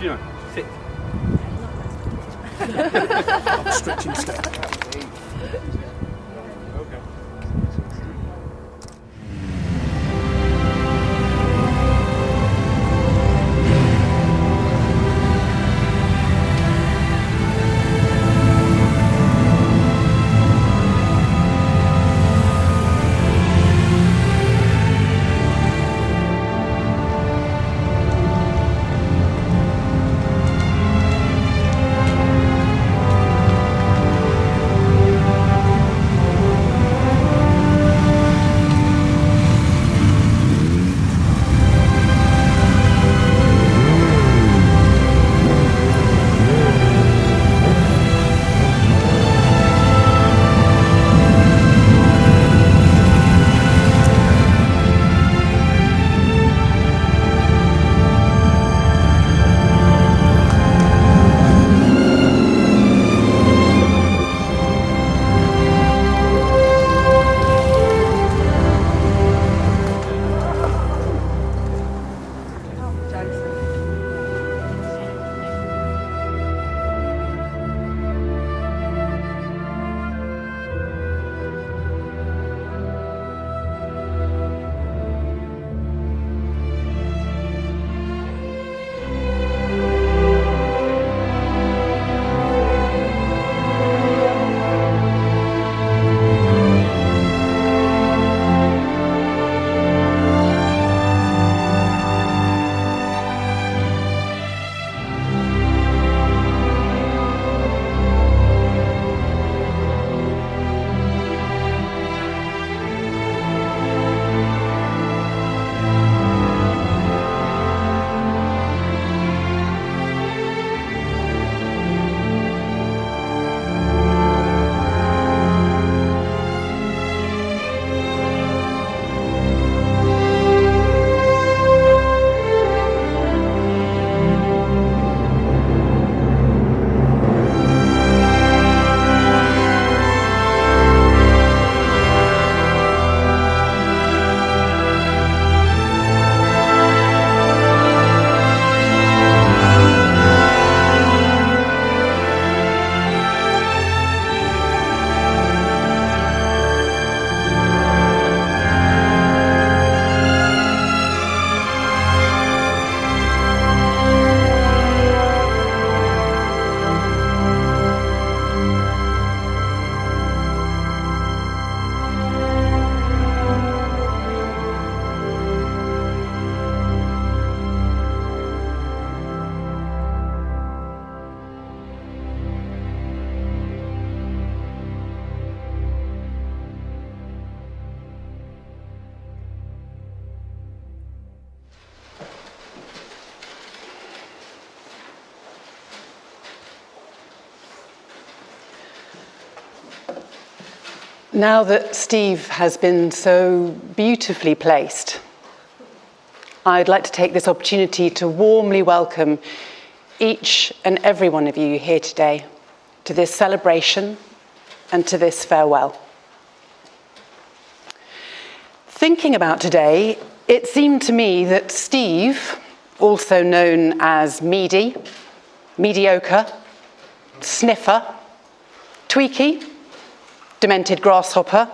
Fiona, sit. I'm stretching step. Now that Steve has been so beautifully placed, I'd like to take this opportunity to warmly welcome each and every one of you here today to this celebration and to this farewell. Thinking about today, it seemed to me that Steve, also known as Meady, Mediocre, Sniffer, Tweaky, Demented Grasshopper,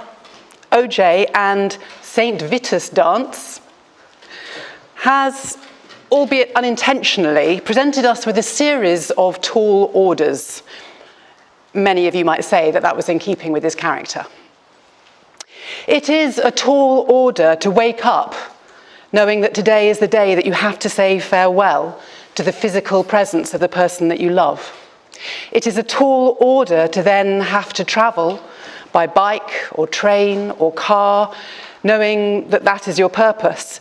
OJ, and St. Vitus Dance, has, albeit unintentionally, presented us with a series of tall orders. Many of you might say that that was in keeping with his character. It is a tall order to wake up knowing that today is the day that you have to say farewell to the physical presence of the person that you love. It is a tall order to then have to travel by bike or train or car, knowing that that is your purpose.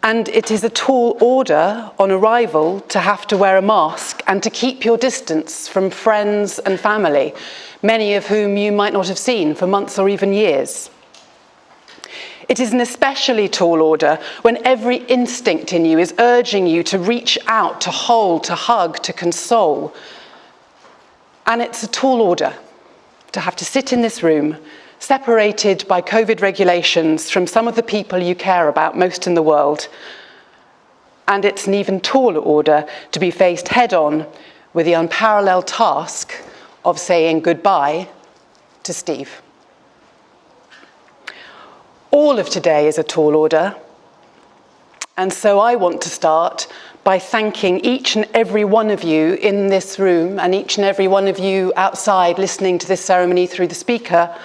And it is a tall order on arrival to have to wear a mask and to keep your distance from friends and family, many of whom you might not have seen for months or even years. It is an especially tall order when every instinct in you is urging you to reach out, to hold, to hug, to console. And it's a tall order to have to sit in this room, separated by COVID regulations from some of the people you care about most in the world, and it's an even taller order to be faced head-on with the unparalleled task of saying goodbye to Steve. All of today is a tall order, and so I want to start by thanking each and every one of you in this room and each and every one of you outside listening to this ceremony through the speaker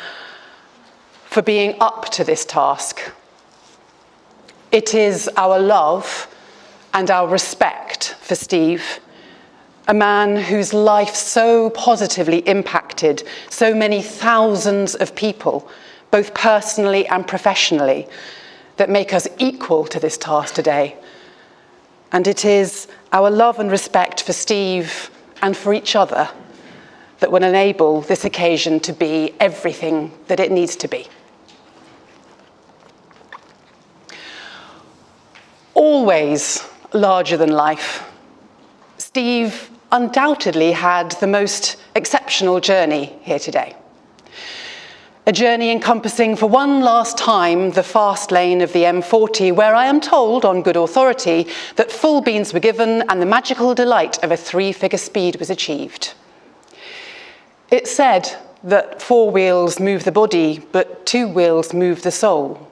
for being up to this task. It is our love and our respect for Steve, a man whose life so positively impacted so many thousands of people, both personally and professionally, that make us equal to this task today. And it is our love and respect for Steve and for each other that will enable this occasion to be everything that it needs to be. Always larger than life, Steve undoubtedly had the most exceptional journey here today. A journey encompassing for one last time the fast lane of the M40, where I am told on good authority that full beans were given and the magical delight of a 3-figure speed was achieved. It's said that 4 wheels move the body, but 2 wheels move the soul.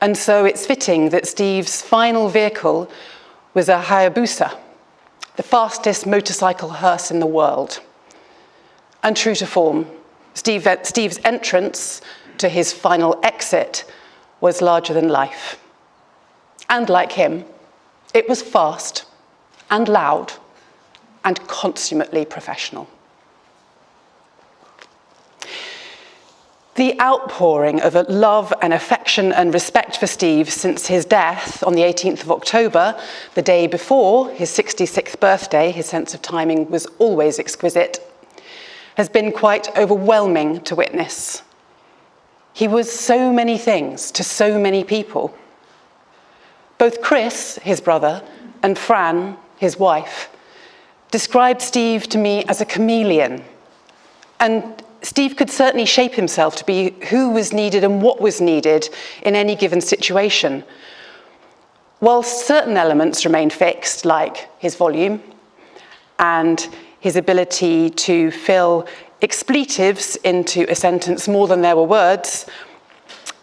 And so it's fitting that Steve's final vehicle was a Hayabusa, the fastest motorcycle hearse in the world. And true to form, Steve's entrance to his final exit was larger than life. And like him, it was fast and loud and consummately professional. The outpouring of love and affection and respect for Steve since his death on the 18th of October, the day before his 66th birthday, his sense of timing was always exquisite, has been quite overwhelming to witness. He was so many things to so many people. Both Chris, his brother, and Fran, his wife, described Steve to me as a chameleon. And Steve could certainly shape himself to be who was needed and what was needed in any given situation. While certain elements remained fixed, like his volume and his ability to fill expletives into a sentence more than there were words,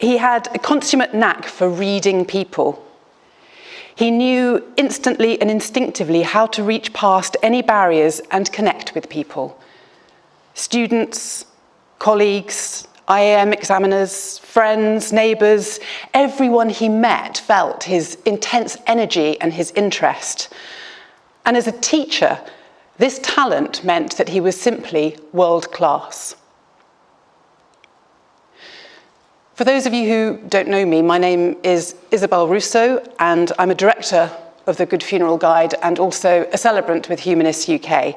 he had a consummate knack for reading people. He knew instantly and instinctively how to reach past any barriers and connect with people. Students, colleagues, IAM examiners, friends, neighbours, everyone he met felt his intense energy and his interest. And as a teacher, this talent meant that he was simply world-class. For those of you who don't know me, my name is Isabel Russo, and I'm a director of the Good Funeral Guide and also a celebrant with Humanists UK.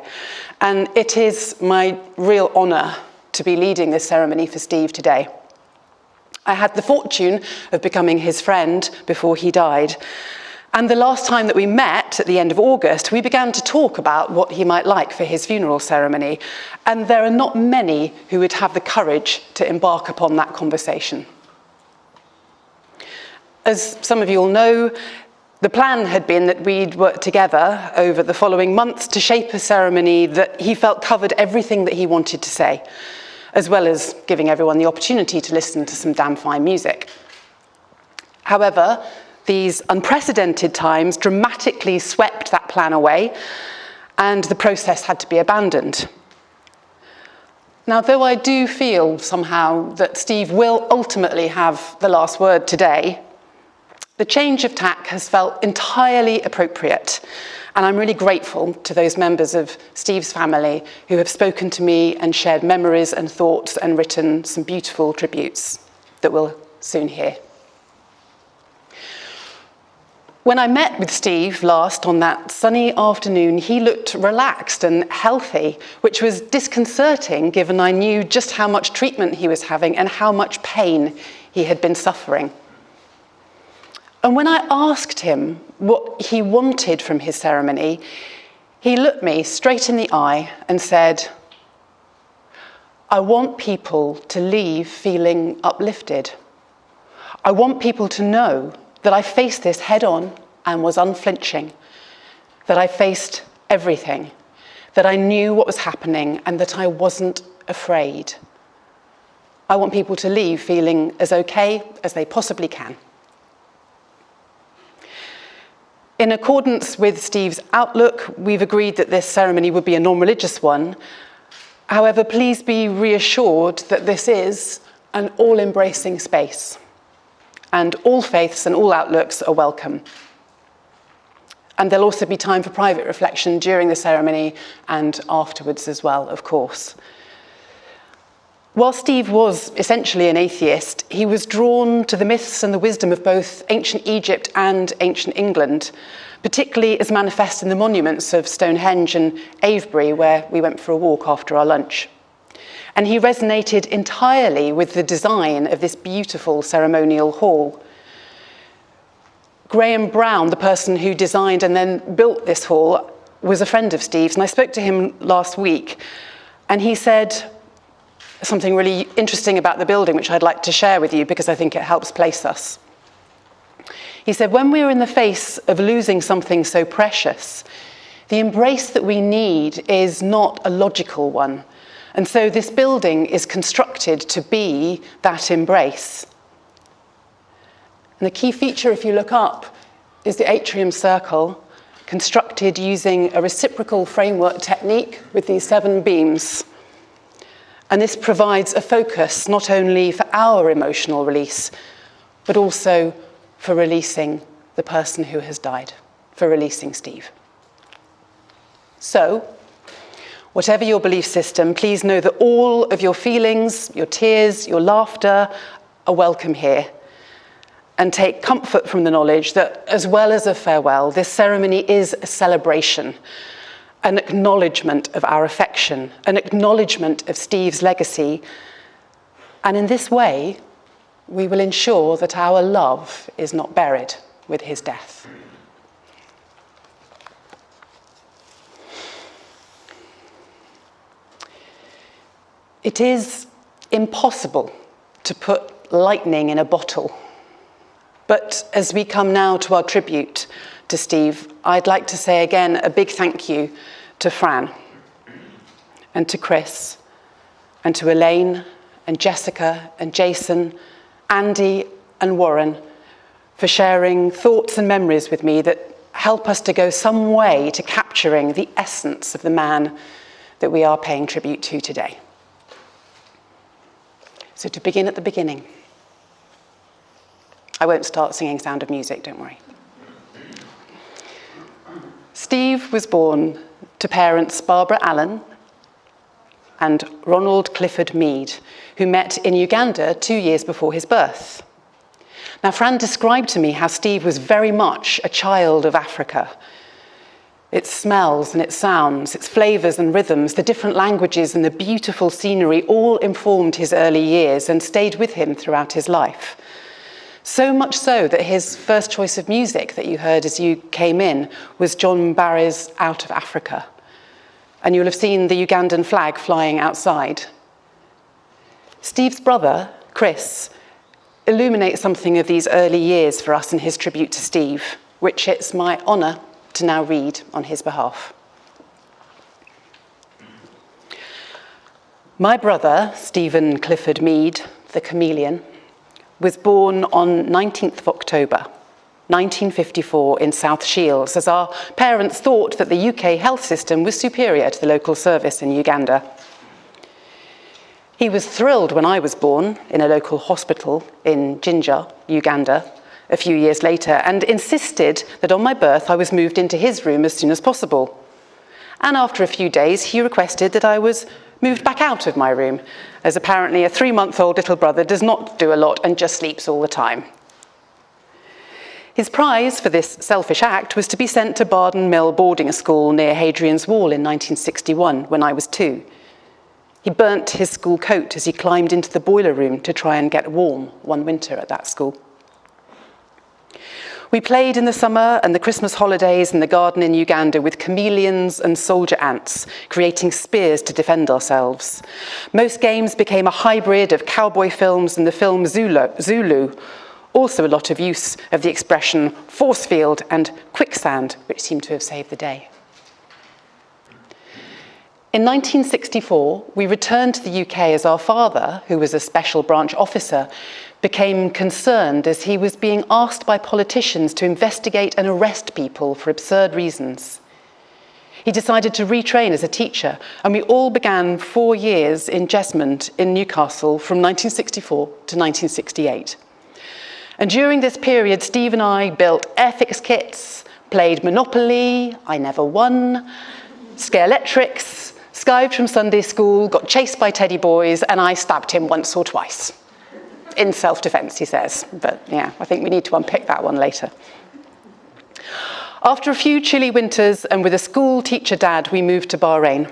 And it is my real honour to be leading this ceremony for Steve today. I had the fortune of becoming his friend before he died. And the last time that we met at the end of August, we began to talk about what he might like for his funeral ceremony. And there are not many who would have the courage to embark upon that conversation. As some of you all know, the plan had been that we'd work together over the following months to shape a ceremony that he felt covered everything that he wanted to say, as well as giving everyone the opportunity to listen to some damn fine music. However, these unprecedented times dramatically swept that plan away, and the process had to be abandoned. Now, though I do feel somehow that Steve will ultimately have the last word today, the change of tack has felt entirely appropriate, and I'm really grateful to those members of Steve's family who have spoken to me and shared memories and thoughts and written some beautiful tributes that we'll soon hear. When I met with Steve last on that sunny afternoon, he looked relaxed and healthy, which was disconcerting given I knew just how much treatment he was having and how much pain he had been suffering. And when I asked him what he wanted from his ceremony, he looked me straight in the eye and said, "I want people to leave feeling uplifted. I want people to know that I face this head on and was unflinching, that I faced everything, that I knew what was happening and that I wasn't afraid. I want people to leave feeling as okay as they possibly can. In accordance with Steve's outlook, we've agreed that this ceremony would be a non-religious one. However, please be reassured that this is an all-embracing space, and all faiths and all outlooks are welcome. And there'll also be time for private reflection during the ceremony and afterwards as well, of course. While Steve was essentially an atheist, he was drawn to the myths and the wisdom of both ancient Egypt and ancient England, particularly as manifest in the monuments of Stonehenge and Avebury, where we went for a walk after our lunch. And he resonated entirely with the design of this beautiful ceremonial hall. Graham Brown, the person who designed and then built this hall, was a friend of Steve's, and I spoke to him last week, and he said something really interesting about the building, which I'd like to share with you because I think it helps place us. He said, when we're in the face of losing something so precious, the embrace that we need is not a logical one. And so this building is constructed to be that embrace. And the key feature, if you look up, is the atrium circle, constructed using a reciprocal framework technique with these 7 beams. And this provides a focus not only for our emotional release, but also for releasing the person who has died, for releasing Steve. So, whatever your belief system, please know that all of your feelings, your tears, your laughter are welcome here. And take comfort from the knowledge that, as well as a farewell, this ceremony is a celebration, an acknowledgement of our affection, an acknowledgement of Steve's legacy. And in this way, we will ensure that our love is not buried with his death. It is impossible to put lightning in a bottle. But as we come now to our tribute to Steve, I'd like to say again a big thank you to Fran and to Chris and to Elaine and Jessica and Jason, Andy and Warren for sharing thoughts and memories with me that help us to go some way to capturing the essence of the man that we are paying tribute to today. So to begin at the beginning, I won't start singing Sound of Music, don't worry. Steve was born to parents Barbara Allen and Ronald Clifford Mead, who met in Uganda 2 years before his birth. Now, Fran described to me how Steve was very much a child of Africa. Its smells and its sounds, its flavours and rhythms, the different languages and the beautiful scenery all informed his early years and stayed with him throughout his life. So much so that his first choice of music that you heard as you came in was John Barry's Out of Africa. And you'll have seen the Ugandan flag flying outside. Steve's brother, Chris, illuminates something of these early years for us in his tribute to Steve, which it's my honour to now read on his behalf. My brother, Stephen Clifford Mead, the chameleon, was born on 19th of October, 1954 in South Shields, as our parents thought that the UK health system was superior to the local service in Uganda. He was thrilled when I was born in a local hospital in Jinja, Uganda, a few years later, and insisted that on my birth I was moved into his room as soon as possible. And after a few days, he requested that I was moved back out of my room, as apparently a 3-month-old little brother does not do a lot and just sleeps all the time. His prize for this selfish act was to be sent to Barden Mill boarding school near Hadrian's Wall in 1961, when I was 2. He burnt his school coat as he climbed into the boiler room to try and get warm one winter at that school. We played in the summer and the Christmas holidays in the garden in Uganda with chameleons and soldier ants, creating spears to defend ourselves. Most games became a hybrid of cowboy films and the film Zulu, Also a lot of use of the expression force field and quicksand, which seem to have saved the day. In 1964, we returned to the UK as our father, who was a special branch officer, became concerned as he was being asked by politicians to investigate and arrest people for absurd reasons. He decided to retrain as a teacher, and we all began 4 years in Jesmond in Newcastle from 1964 to 1968. And during this period, Steve and I built airfix kits, played Monopoly, I never won, Scalextrics, skived from Sunday school, got chased by teddy boys, and I stabbed him once or twice. In self-defense, he says. But yeah, I think we need to unpick that one later. After a few chilly winters and with a school teacher dad, we moved to Bahrain,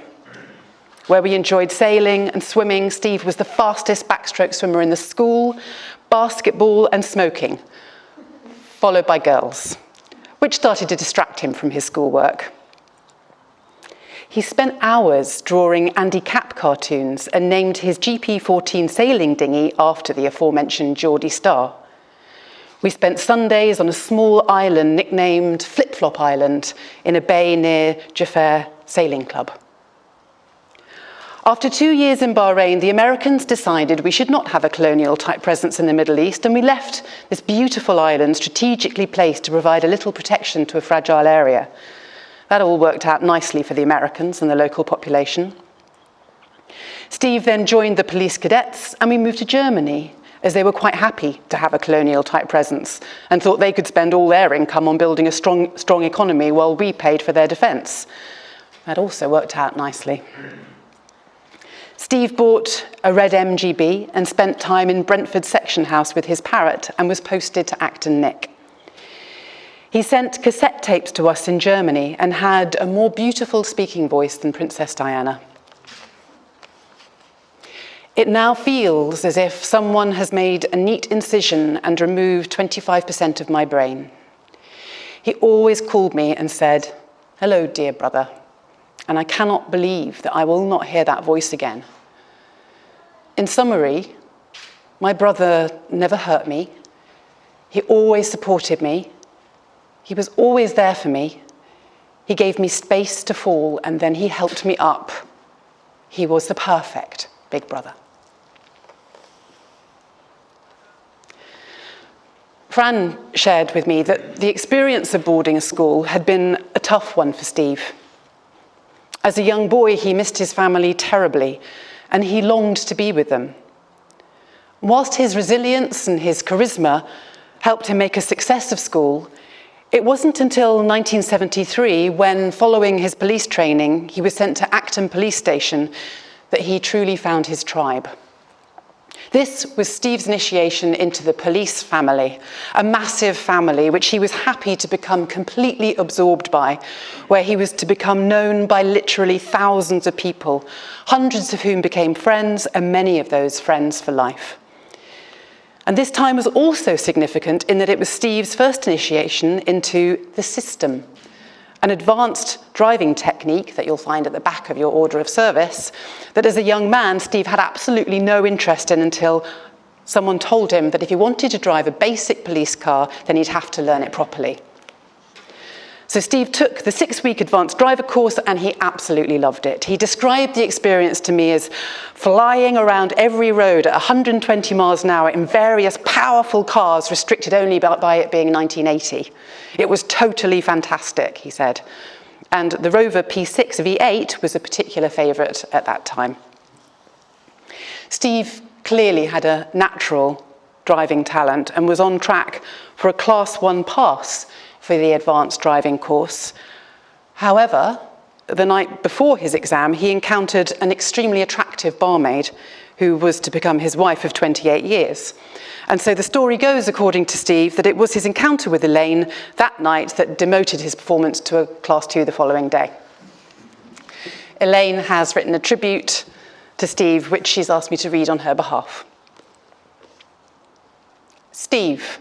where we enjoyed sailing and swimming. Steve was the fastest backstroke swimmer in the school, basketball and smoking, followed by girls, which started to distract him from his schoolwork. He spent hours drawing Andy Capp cartoons and named his GP14 sailing dinghy after the aforementioned Geordie Star. We spent Sundays on a small island nicknamed Flip-Flop Island in a bay near Jaffa Sailing Club. After 2 years in Bahrain, the Americans decided we should not have a colonial-type presence in the Middle East, and we left this beautiful island strategically placed to provide a little protection to a fragile area. That all worked out nicely for the Americans and the local population. Steve then joined the police cadets, and we moved to Germany, as they were quite happy to have a colonial-type presence and thought they could spend all their income on building a strong economy while we paid for their defence. That also worked out nicely. Steve bought a red MGB and spent time in Brentford section house with his parrot and was posted to Acton Nick. He sent cassette tapes to us in Germany and had a more beautiful speaking voice than Princess Diana. It now feels as if someone has made a neat incision and removed 25% of my brain. He always called me and said, "Hello, dear brother," and I cannot believe that I will not hear that voice again. In summary, my brother never hurt me. He always supported me. He was always there for me. He gave me space to fall, and then he helped me up. He was the perfect big brother. Fran shared with me that the experience of boarding a school had been a tough one for Steve. As a young boy, he missed his family terribly, and he longed to be with them. Whilst his resilience and his charisma helped him make a success of school, it wasn't until 1973, when, following his police training, he was sent to Acton Police Station, that he truly found his tribe. This was Steve's initiation into the police family, a massive family which he was happy to become completely absorbed by, where he was to become known by literally thousands of people, hundreds of whom became friends, and many of those friends for life. And this time was also significant in that it was Steve's first initiation into the system, an advanced driving technique that you'll find at the back of your order of service, that as a young man, Steve had absolutely no interest in until someone told him that if he wanted to drive a basic police car, then he'd have to learn it properly. So Steve took the 6-week advanced driver course, and he absolutely loved it. He described the experience to me as flying around every road at 120 miles an hour in various powerful cars, restricted only by it being 1980. It was totally fantastic, he said. And the Rover P6 V8 was a particular favourite at that time. Steve clearly had a natural driving talent and was on track for a Class 1 pass for the advanced driving course. However, the night before his exam, he encountered an extremely attractive barmaid who was to become his wife of 28 years. And so the story goes, according to Steve, that it was his encounter with Elaine that night that demoted his performance to a Class 2 the following day. Elaine has written a tribute to Steve, which she's asked me to read on her behalf. Steve,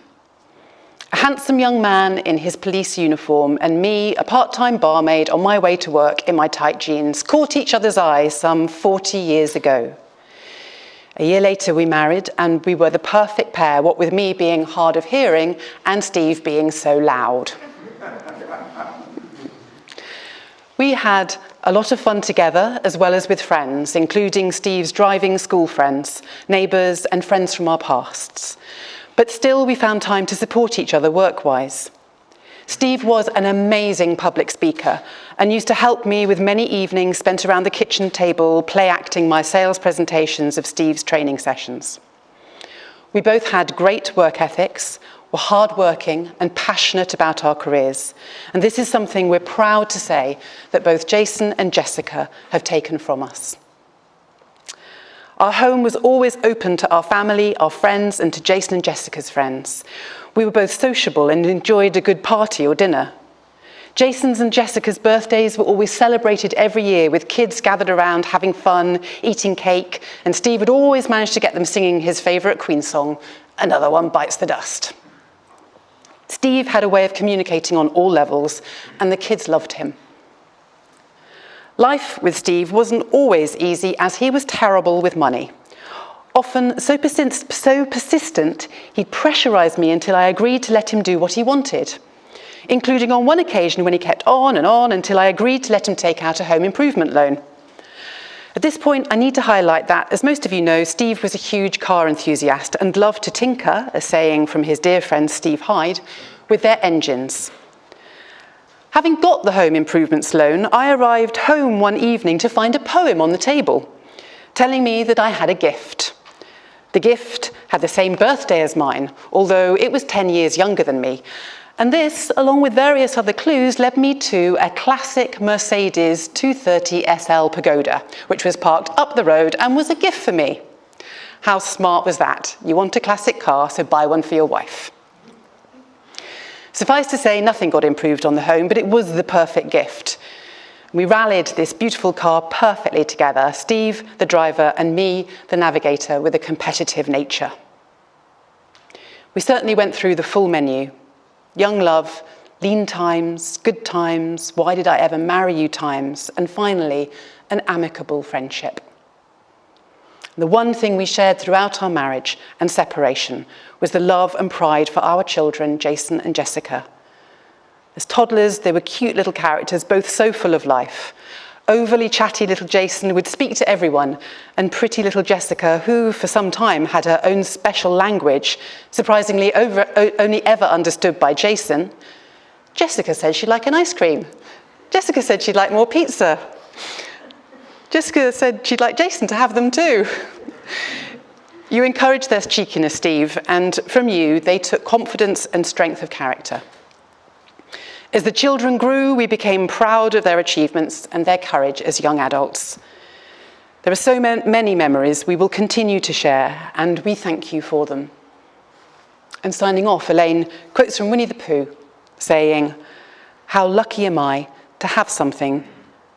a handsome young man in his police uniform, and me, a part-time barmaid on my way to work in my tight jeans, caught each other's eyes some 40 years ago. A year later, we married, and we were the perfect pair, what with me being hard of hearing and Steve being so loud. We had a lot of fun together, as well as with friends, including Steve's driving school friends, neighbours, and friends from our pasts. But still, we found time to support each other work-wise. Steve was an amazing public speaker and used to help me with many evenings spent around the kitchen table, play-acting my sales presentations of Steve's training sessions. We both had great work ethics, were hard-working and passionate about our careers. And this is something we're proud to say that both Jason and Jessica have taken from us. Our home was always open to our family, our friends, and to Jason and Jessica's friends. We were both sociable and enjoyed a good party or dinner. Jason's and Jessica's birthdays were always celebrated every year with kids gathered around having fun, eating cake, and Steve would always manage to get them singing his favourite Queen song, Another One Bites the Dust. Steve had a way of communicating on all levels, and the kids loved him. Life with Steve wasn't always easy, as he was terrible with money. Often so persistent, he'd pressurised me until I agreed to let him do what he wanted, including on one occasion when he kept on until I agreed to let him take out a home improvement loan. At this point, I need to highlight that, as most of you know, Steve was a huge car enthusiast and loved to tinker, a saying from his dear friend Steve Hyde, with their engines. Having got the home improvements loan, I arrived home one evening to find a poem on the table, telling me that I had a gift. The gift had the same birthday as mine, although it was 10 years younger than me. And this, along with various other clues, led me to a classic Mercedes 230 SL Pagoda, which was parked up the road and was a gift for me. How smart was that? You want a classic car, so buy one for your wife. Suffice to say, nothing got improved on the home, but it was the perfect gift. We rallied this beautiful car perfectly together, Steve, the driver, and me, the navigator, with a competitive nature. We certainly went through the full menu. Young love, lean times, good times, why did I ever marry you times, and finally, an amicable friendship. The one thing we shared throughout our marriage and separation was the love and pride for our children, Jason and Jessica. As toddlers, they were cute little characters, both so full of life. Overly chatty little Jason would speak to everyone, and pretty little Jessica, who for some time had her own special language, surprisingly only ever understood by Jason. Jessica said she'd like an ice cream. Jessica said she'd like more pizza. Jessica said she'd like Jason to have them too. You encouraged their cheekiness, Steve, and from you, they took confidence and strength of character. As the children grew, we became proud of their achievements and their courage as young adults. There are so many memories we will continue to share, and we thank you for them. And signing off, Elaine quotes from Winnie the Pooh, saying, "How lucky am I to have something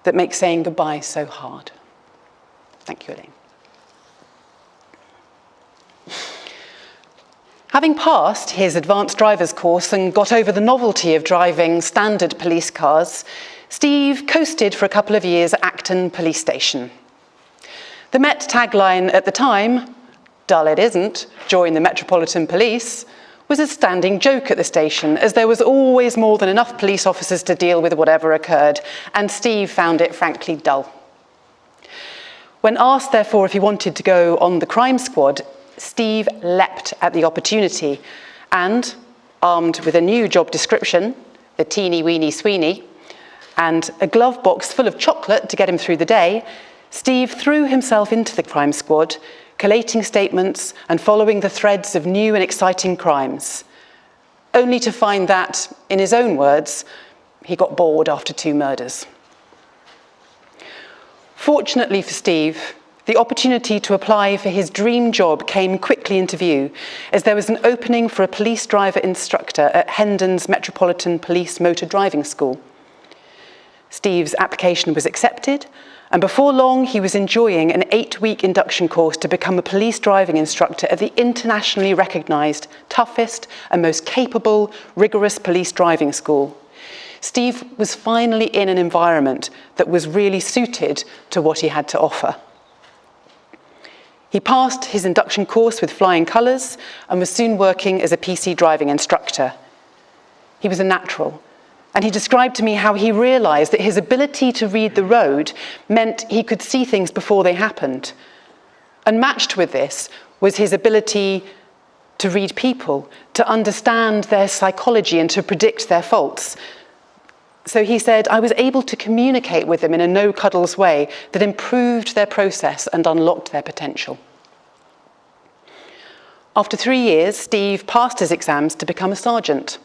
that makes saying goodbye so hard." Thank you, Elaine. Having passed his advanced driver's course and got over the novelty of driving standard police cars, Steve coasted for a couple of years at Acton Police Station. The Met tagline at the time, "Dull it isn't, join the Metropolitan Police," was a standing joke at the station, as there was always more than enough police officers to deal with whatever occurred, and Steve found it frankly dull. When asked, therefore, if he wanted to go on the crime squad, Steve leapt at the opportunity and, armed with a new job description, the teeny weeny Sweeney, and a glove box full of chocolate to get him through the day, Steve threw himself into the crime squad, collating statements and following the threads of new and exciting crimes, only to find that, in his own words, he got bored after 2 murders. Fortunately for Steve, the opportunity to apply for his dream job came quickly into view, as there was an opening for a police driver instructor at Hendon's Metropolitan Police Motor Driving School. Steve's application was accepted, and before long he was enjoying an 8-week induction course to become a police driving instructor at the internationally recognised, toughest and most capable, rigorous police driving school. Steve was finally in an environment that was really suited to what he had to offer. He passed his induction course with flying colours and was soon working as a PC driving instructor. He was a natural, and he described to me how he realised that his ability to read the road meant he could see things before they happened. And matched with this was his ability to read people, to understand their psychology and to predict their faults. So he said, I was able to communicate with them in a no-cuddles way that improved their process and unlocked their potential. After 3 years, Steve passed his exams to become a sergeant.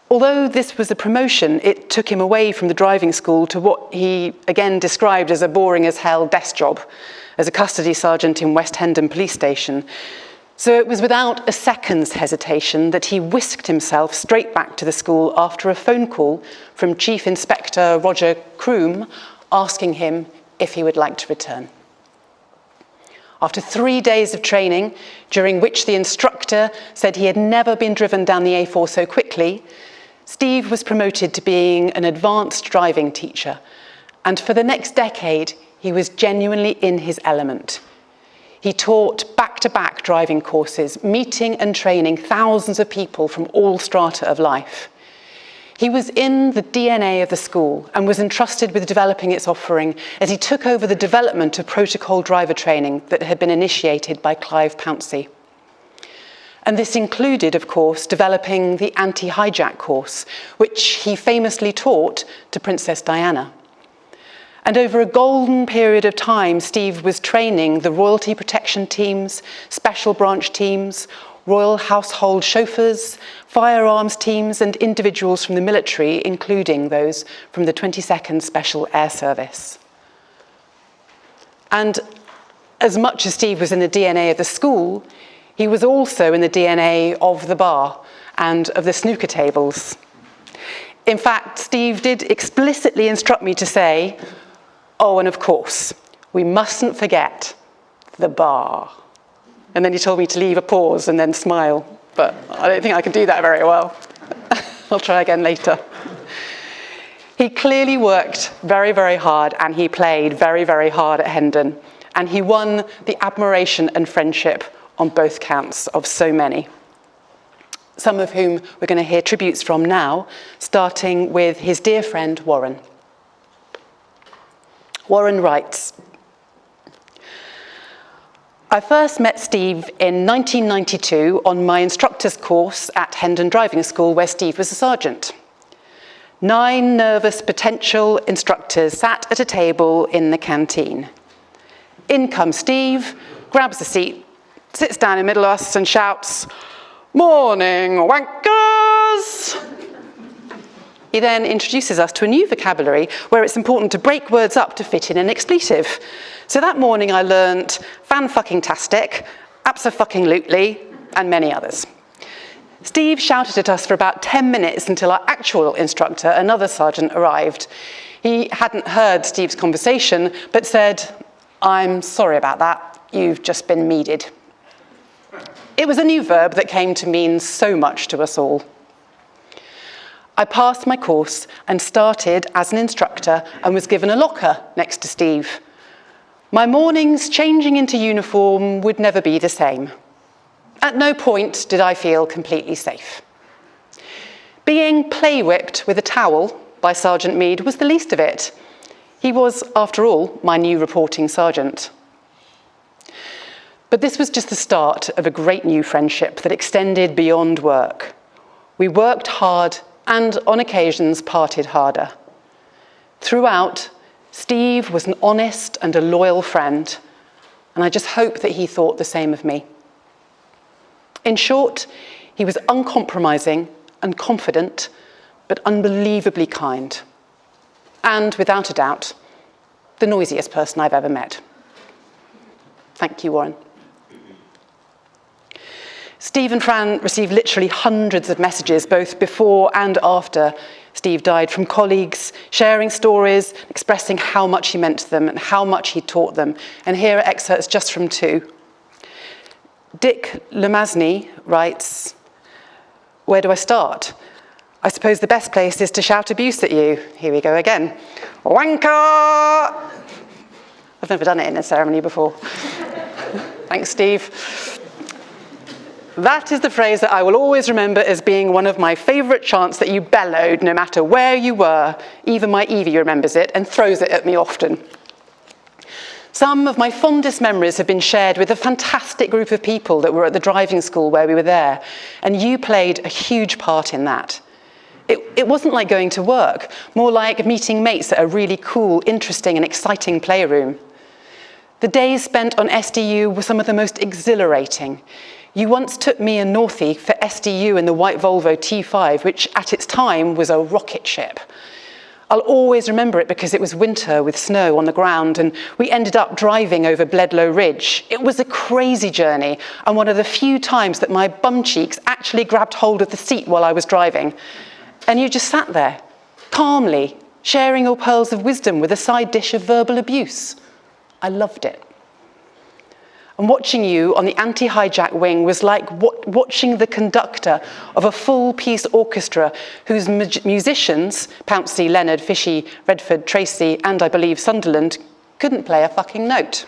Although this was a promotion, it took him away from the driving school to what he again described as a boring as hell desk job as a custody sergeant in West Hendon Police Station. So it was without a second's hesitation that he whisked himself straight back to the school after a phone call from Chief Inspector Roger Croom asking him if he would like to return. After 3 days of training, during which the instructor said he had never been driven down the A4 so quickly, Steve was promoted to being an advanced driving teacher, and for the next decade, he was genuinely in his element. He taught back-to-back driving courses, meeting and training thousands of people from all strata of life. He was in the DNA of the school and was entrusted with developing its offering as he took over the development of protocol driver training that had been initiated by Clive Pouncey. And this included, of course, developing the anti-hijack course, which he famously taught to Princess Diana. And over a golden period of time, Steve was training the royalty protection teams, special branch teams, royal household chauffeurs, firearms teams, and individuals from the military, including those from the 22nd Special Air Service. And as much as Steve was in the DNA of the school, he was also in the DNA of the bar and of the snooker tables. In fact, Steve did explicitly instruct me to say, oh, and of course, we mustn't forget the bar. And then he told me to leave a pause and then smile, but I don't think I can do that very well. I'll try again later. He clearly worked very, very hard, and he played very, very hard at Hendon, and he won the admiration and friendship on both counts of so many, some of whom we're going to hear tributes from now, starting with his dear friend Warren. Warren writes, I first met Steve in 1992 on my instructor's course at Hendon Driving School, where Steve was a sergeant. 9 nervous potential instructors sat at a table in the canteen. In comes Steve, grabs a seat, sits down in the middle of us and shouts, "Morning, wankers!" He then introduces us to a new vocabulary where it's important to break words up to fit in an expletive. So that morning I learnt fan-fucking-tastic, abso-fucking-lutely, and many others. Steve shouted at us for about 10 minutes until our actual instructor, another sergeant, arrived. He hadn't heard Steve's conversation, but said, "I'm sorry about that, you've just been meaded." It was a new verb that came to mean so much to us all. I passed my course and started as an instructor and was given a locker next to Steve. My mornings changing into uniform would never be the same. At no point did I feel completely safe. Being play-whipped with a towel by Sergeant Mead was the least of it. He was, after all, my new reporting sergeant. But this was just the start of a great new friendship that extended beyond work. We worked hard and, on occasions, parted harder. Throughout, Steve was an honest and a loyal friend, and I just hope that he thought the same of me. In short, he was uncompromising and confident, but unbelievably kind. And, without a doubt, the noisiest person I've ever met. Thank you, Warren. Steve and Fran received literally hundreds of messages, both before and after Steve died, from colleagues sharing stories, expressing how much he meant to them and how much he taught them. And here are excerpts just from 2. Dick Lemasny writes, "Where do I start? I suppose the best place is to shout abuse at you." Here we go again. Wanker! I've never done it in a ceremony before. Thanks, Steve. That is the phrase that I will always remember as being one of my favourite chants that you bellowed no matter where you were. Even my Evie remembers it and throws it at me often. Some of my fondest memories have been shared with a fantastic group of people that were at the driving school where we were there, and you played a huge part in that. It wasn't like going to work, more like meeting mates at a really cool, interesting and exciting playroom. The days spent on SDU were some of the most exhilarating. You once took me and Northie for SDU in the white Volvo T5, which at its time was a rocket ship. I'll always remember it because it was winter with snow on the ground and we ended up driving over Bledlow Ridge. It was a crazy journey and one of the few times that my bum cheeks actually grabbed hold of the seat while I was driving. And you just sat there, calmly, sharing your pearls of wisdom with a side dish of verbal abuse. I loved it. And watching you on the anti-hijack wing was like watching the conductor of a full-piece orchestra whose musicians, Pouncey, Leonard, Fishy, Redford, Tracy, and I believe Sunderland, couldn't play a fucking note.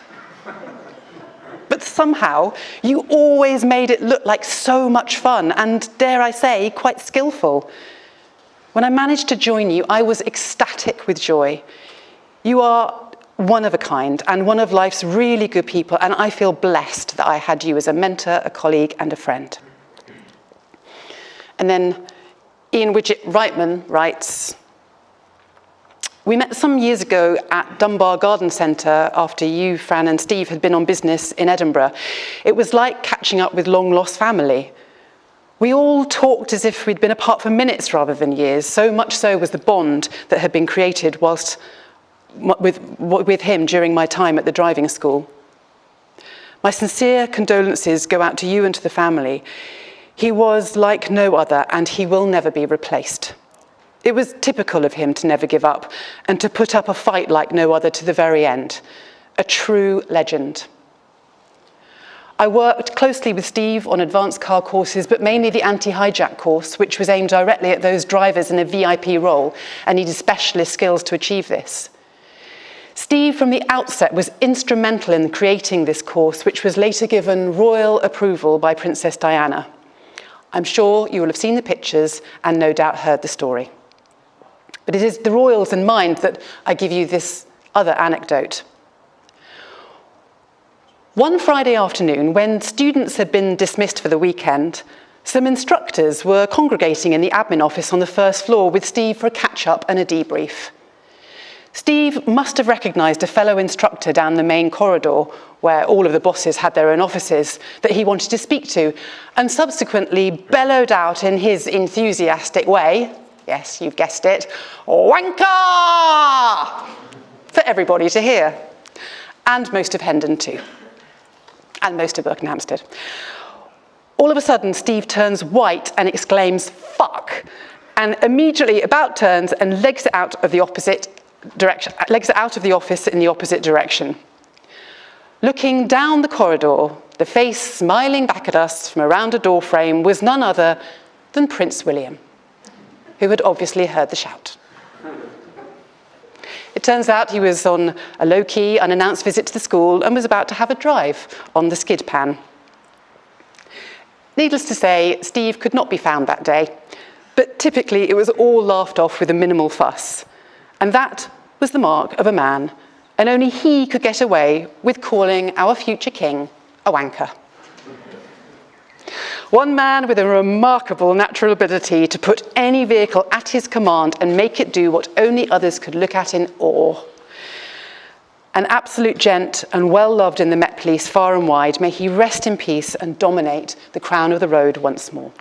But somehow, you always made it look like so much fun and, dare I say, quite skillful. When I managed to join you, I was ecstatic with joy. You are one of a kind and one of life's really good people, and I feel blessed that I had you as a mentor, a colleague, and a friend. And then Ian Widget Reitman writes, we met some years ago at Dunbar Garden Centre after you, Fran, and Steve had been on business in Edinburgh. It was like catching up with long-lost family. We all talked as if we'd been apart for minutes rather than years, so much so was the bond that had been created with him during my time at the driving school. My sincere condolences go out to you and to the family. He was like no other, and he will never be replaced. It was typical of him to never give up and to put up a fight like no other to the very end. A true legend. I worked closely with Steve on advanced car courses, but mainly the anti-hijack course, which was aimed directly at those drivers in a VIP role and needed specialist skills to achieve this. Steve, from the outset, was instrumental in creating this course, which was later given royal approval by Princess Diana. I'm sure you will have seen the pictures and no doubt heard the story. But it is the royals in mind that I give you this other anecdote. One Friday afternoon, when students had been dismissed for the weekend, some instructors were congregating in the admin office on the first floor with Steve for a catch-up and a debrief. Steve must have recognised a fellow instructor down the main corridor, where all of the bosses had their own offices, that he wanted to speak to, and subsequently bellowed out in his enthusiastic way, yes, you've guessed it, "Wanker!" for everybody to hear, and most of Hendon too, and most of Berkhamsted. All of a sudden, Steve turns white and exclaims, "Fuck!" and immediately about turns and legs it out of the office in the opposite direction. Looking down the corridor, the face smiling back at us from around a door frame was none other than Prince William, who had obviously heard the shout. It turns out he was on a low-key, unannounced visit to the school and was about to have a drive on the skid pan. Needless to say, Steve could not be found that day, but typically it was all laughed off with a minimal fuss. And that was the mark of a man, and only he could get away with calling our future king a wanker. One man with a remarkable natural ability to put any vehicle at his command and make it do what only others could look at in awe. An absolute gent and well-loved in the Met Police far and wide, may he rest in peace and dominate the crown of the road once more.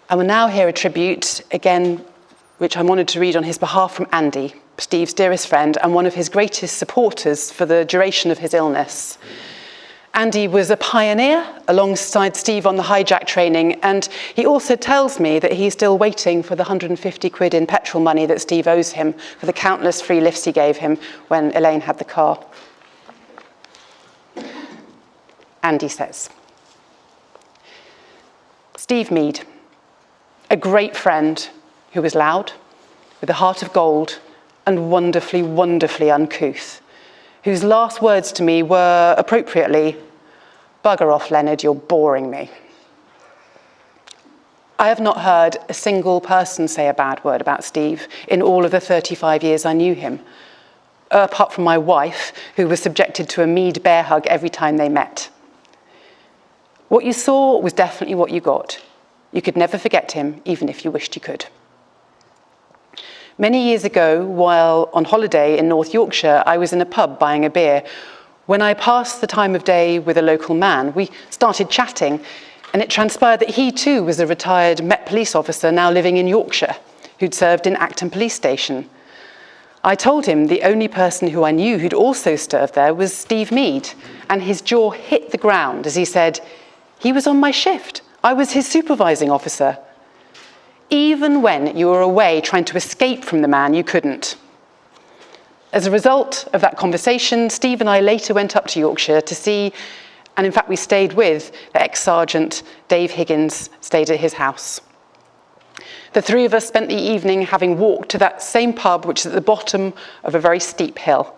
I will now hear a tribute, again, which I'm honoured to read on his behalf from Andy, Steve's dearest friend and one of his greatest supporters for the duration of his illness. Andy was a pioneer alongside Steve on the hijack training, and he also tells me that he's still waiting for the 150 quid in petrol money that Steve owes him for the countless free lifts he gave him when Elaine had the car. Andy says, Steve Mead, a great friend who was loud, with a heart of gold, and wonderfully, wonderfully uncouth, whose last words to me were, appropriately, "Bugger off, Leonard, you're boring me." I have not heard a single person say a bad word about Steve in all of the 35 years I knew him, apart from my wife, who was subjected to a mead bear hug every time they met. What you saw was definitely what you got. You could never forget him, even if you wished you could. Many years ago, while on holiday in North Yorkshire, I was in a pub buying a beer. When I passed the time of day with a local man, we started chatting, and it transpired that he too was a retired Met Police officer now living in Yorkshire, who'd served in Acton Police Station. I told him the only person who I knew who'd also served there was Steve Mead, and his jaw hit the ground as he said, "He was on my shift. I was his supervising officer." Even when you were away trying to escape from the man, you couldn't. As a result of that conversation, Steve and I later went up to Yorkshire to see, and in fact we stayed with, the ex-sergeant Dave Higgins, stayed at his house. The three of us spent the evening having walked to that same pub, which is at the bottom of a very steep hill.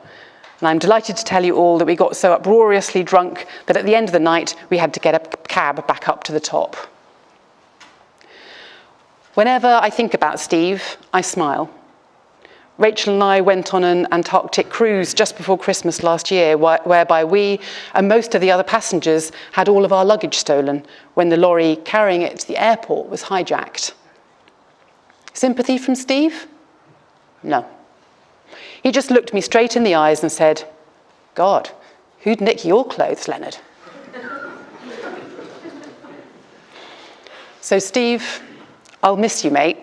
And I'm delighted to tell you all that we got so uproariously drunk that at the end of the night, we had to get a cab back up to the top. Whenever I think about Steve, I smile. Rachel and I went on an Antarctic cruise just before Christmas last year, whereby we and most of the other passengers had all of our luggage stolen when the lorry carrying it to the airport was hijacked. Sympathy from Steve? No. He just looked me straight in the eyes and said, "God, who'd nick your clothes, Leonard?" So Steve, I'll miss you, mate.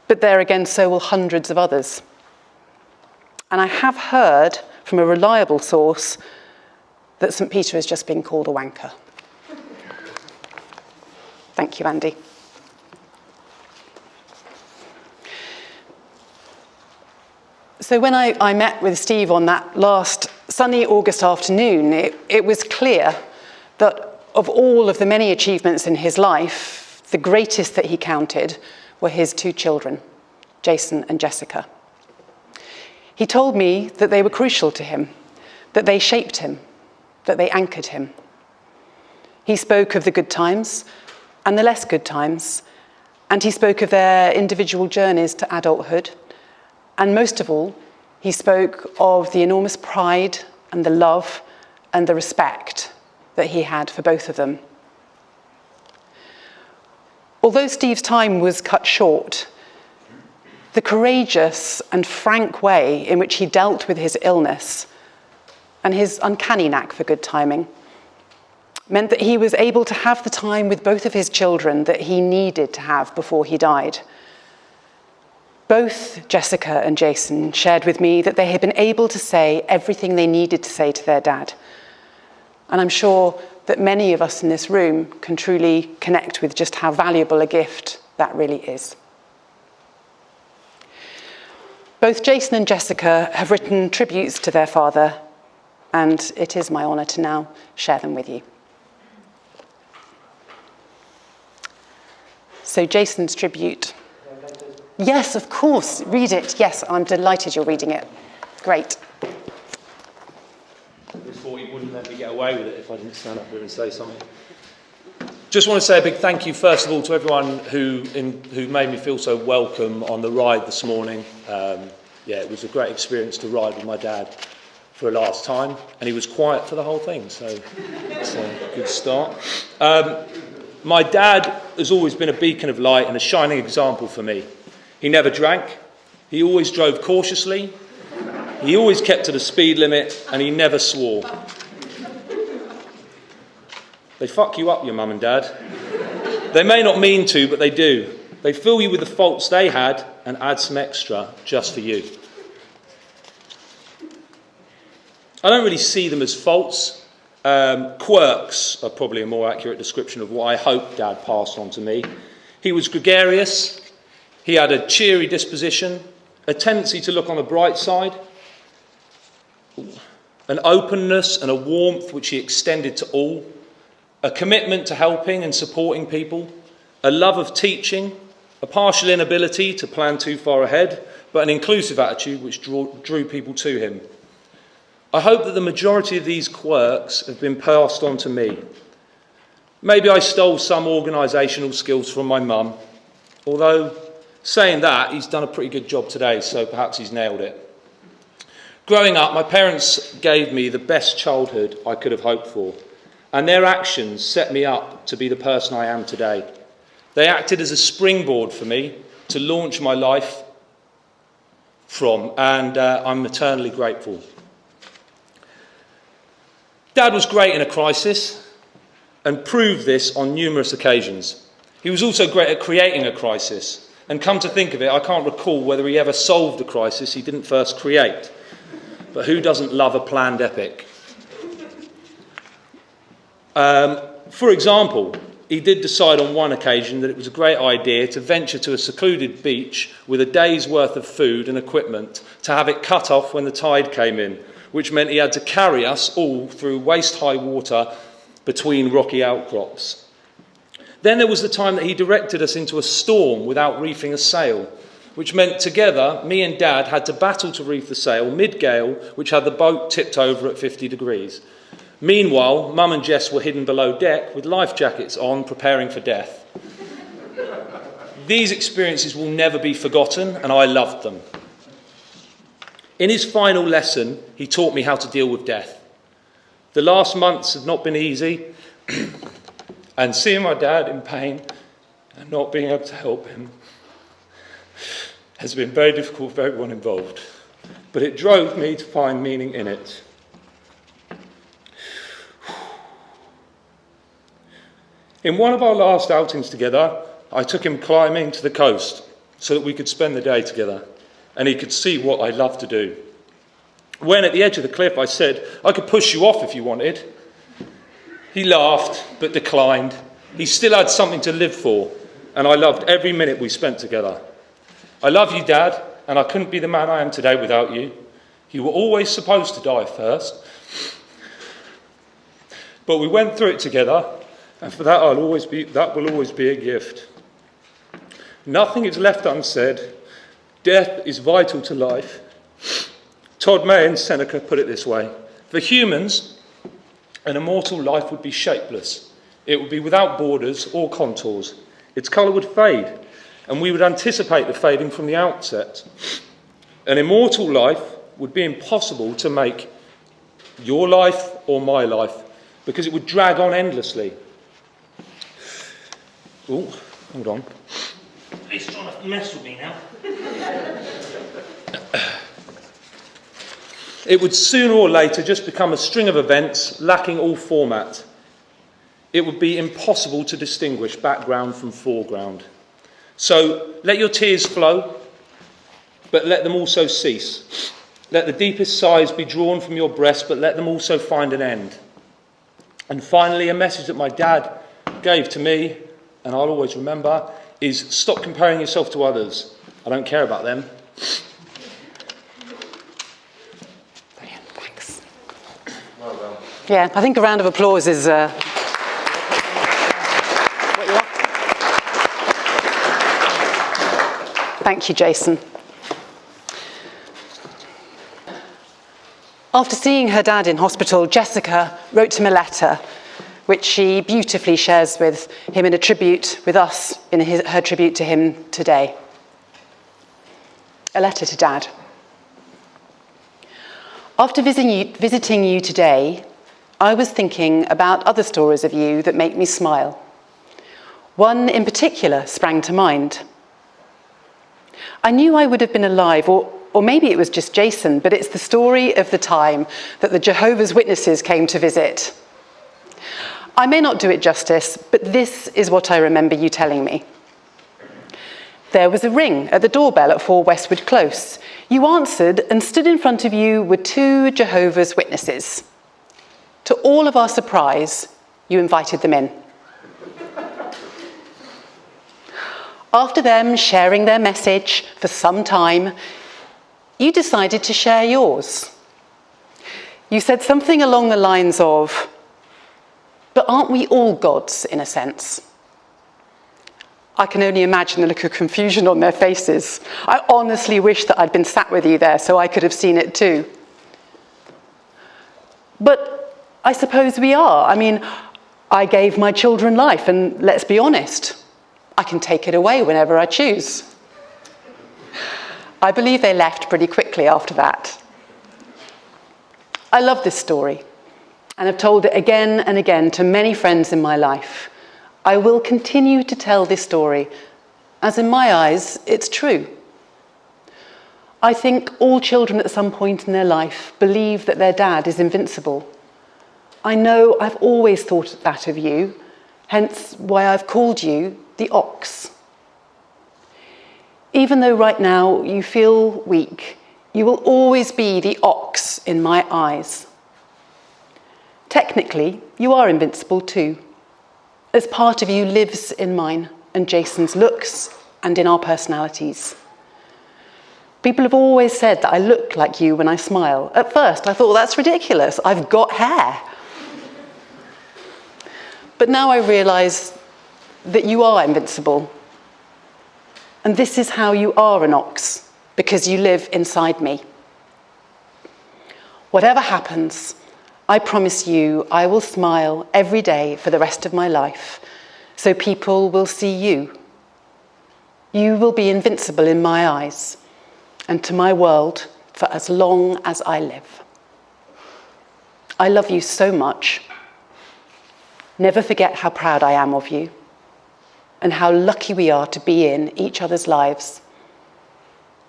But there again, so will hundreds of others. And I have heard from a reliable source that St. Peter has just been called a wanker. Thank you, Andy. So when I met with Steve on that last sunny August afternoon, it was clear that of all of the many achievements in his life, the greatest that he counted were his two children, Jason and Jessica. He told me that they were crucial to him, that they shaped him, that they anchored him. He spoke of the good times and the less good times, and he spoke of their individual journeys to adulthood. And most of all, he spoke of the enormous pride and the love and the respect that he had for both of them. Although Steve's time was cut short, the courageous and frank way in which he dealt with his illness and his uncanny knack for good timing meant that he was able to have the time with both of his children that he needed to have before he died. Both Jessica and Jason shared with me that they had been able to say everything they needed to say to their dad. And I'm sure that many of us in this room can truly connect with just how valuable a gift that really is. Both Jason and Jessica have written tributes to their father, and it is my honour to now share them with you. So Jason's tribute. Yes, of course, read it. Yes, I'm delighted you're reading it. Great. I just thought he wouldn't let me get away with it if I didn't stand up here and say something. Just want to say a big thank you, first of all, to everyone who made me feel so welcome on the ride this morning. It was a great experience to ride with my dad for a last time, and he was quiet for the whole thing, so it's a good start. My dad has always been a beacon of light and a shining example for me. He never drank, he always drove cautiously, he always kept to the speed limit, and he never swore. They fuck you up, your mum and dad. They may not mean to, but they do. They fill you with the faults they had and add some extra just for you. I don't really see them as faults. Quirks are probably a more accurate description of what I hope Dad passed on to me. He was gregarious. He had a cheery disposition, a tendency to look on the bright side, an openness and a warmth which he extended to all, a commitment to helping and supporting people, a love of teaching, a partial inability to plan too far ahead, but an inclusive attitude which drew people to him. I hope that the majority of these quirks have been passed on to me. Maybe I stole some organisational skills from my mum, although saying that, he's done a pretty good job today, so perhaps he's nailed it. Growing up, my parents gave me the best childhood I could have hoped for, and their actions set me up to be the person I am today. They acted as a springboard for me to launch my life from, and I'm eternally grateful. Dad was great in a crisis and proved this on numerous occasions. He was also great at creating a crisis. And come to think of it, I can't recall whether he ever solved a crisis he didn't first create. But who doesn't love a planned epic? For example, he did decide on one occasion that it was a great idea to venture to a secluded beach with a day's worth of food and equipment to have it cut off when the tide came in, which meant he had to carry us all through waist-high water between rocky outcrops. Then there was the time that he directed us into a storm without reefing a sail, which meant together, me and Dad had to battle to reef the sail mid-gale, which had the boat tipped over at 50 degrees. Meanwhile, Mum and Jess were hidden below deck with life jackets on, preparing for death. These experiences will never be forgotten, and I loved them. In his final lesson, he taught me how to deal with death. The last months have not been easy, and seeing my dad in pain and not being able to help him has been very difficult for everyone involved. But it drove me to find meaning in it. In one of our last outings together, I took him climbing to the coast so that we could spend the day together and he could see what I love to do. When at the edge of the cliff I said, I could push you off if you wanted. He laughed, but declined. He still had something to live for, and I loved every minute we spent together. I love you, Dad, and I couldn't be the man I am today without you. You were always supposed to die first. But we went through it together, and for that that will always be a gift. Nothing is left unsaid. Death is vital to life. Todd May and Seneca put it this way: for humans, an immortal life would be shapeless. It would be without borders or contours. Its colour would fade, and we would anticipate the fading from the outset. An immortal life would be impossible to make your life or my life, because it would drag on endlessly. Oh, hold on. He's trying to mess with me now. It would sooner or later just become a string of events lacking all format. It would be impossible to distinguish background from foreground. So let your tears flow, but let them also cease. Let the deepest sighs be drawn from your breast, but let them also find an end. And finally, a message that my dad gave to me, and I'll always remember, is stop comparing yourself to others. I don't care about them. Yeah, I think a round of applause is what you want. Thank you, Jason. After seeing her dad in hospital, Jessica wrote him a letter, which she beautifully shares with him in a tribute with us in her tribute to him today. A letter to Dad. After visiting you today, I was thinking about other stories of you that make me smile. One in particular sprang to mind. I knew I would have been alive, or maybe it was just Jason, but it's the story of the time that the Jehovah's Witnesses came to visit. I may not do it justice, but this is what I remember you telling me. There was a ring at the doorbell at 4 Westwood Close. You answered, and stood in front of you were 2 Jehovah's Witnesses. To all of our surprise, you invited them in. After them sharing their message for some time, you decided to share yours. You said something along the lines of, "But aren't we all gods, in a sense?" I can only imagine the look of confusion on their faces. I honestly wish that I'd been sat with you there so I could have seen it too. But I suppose we are. I mean, I gave my children life, and let's be honest, I can take it away whenever I choose. I believe they left pretty quickly after that. I love this story, and I've told it again and again to many friends in my life. I will continue to tell this story, as in my eyes, it's true. I think all children at some point in their life believe that their dad is invincible. I know I've always thought that of you, hence why I've called you the ox. Even though right now you feel weak, you will always be the ox in my eyes. Technically, you are invincible too, as part of you lives in mine and Jason's looks and in our personalities. People have always said that I look like you when I smile. At first, I thought, that's ridiculous. I've got hair. But now I realise that you are invincible. And this is how you are an ox, because you live inside me. Whatever happens, I promise you I will smile every day for the rest of my life, so people will see you. You will be invincible in my eyes and to my world for as long as I live. I love you so much. Never forget how proud I am of you and how lucky we are to be in each other's lives.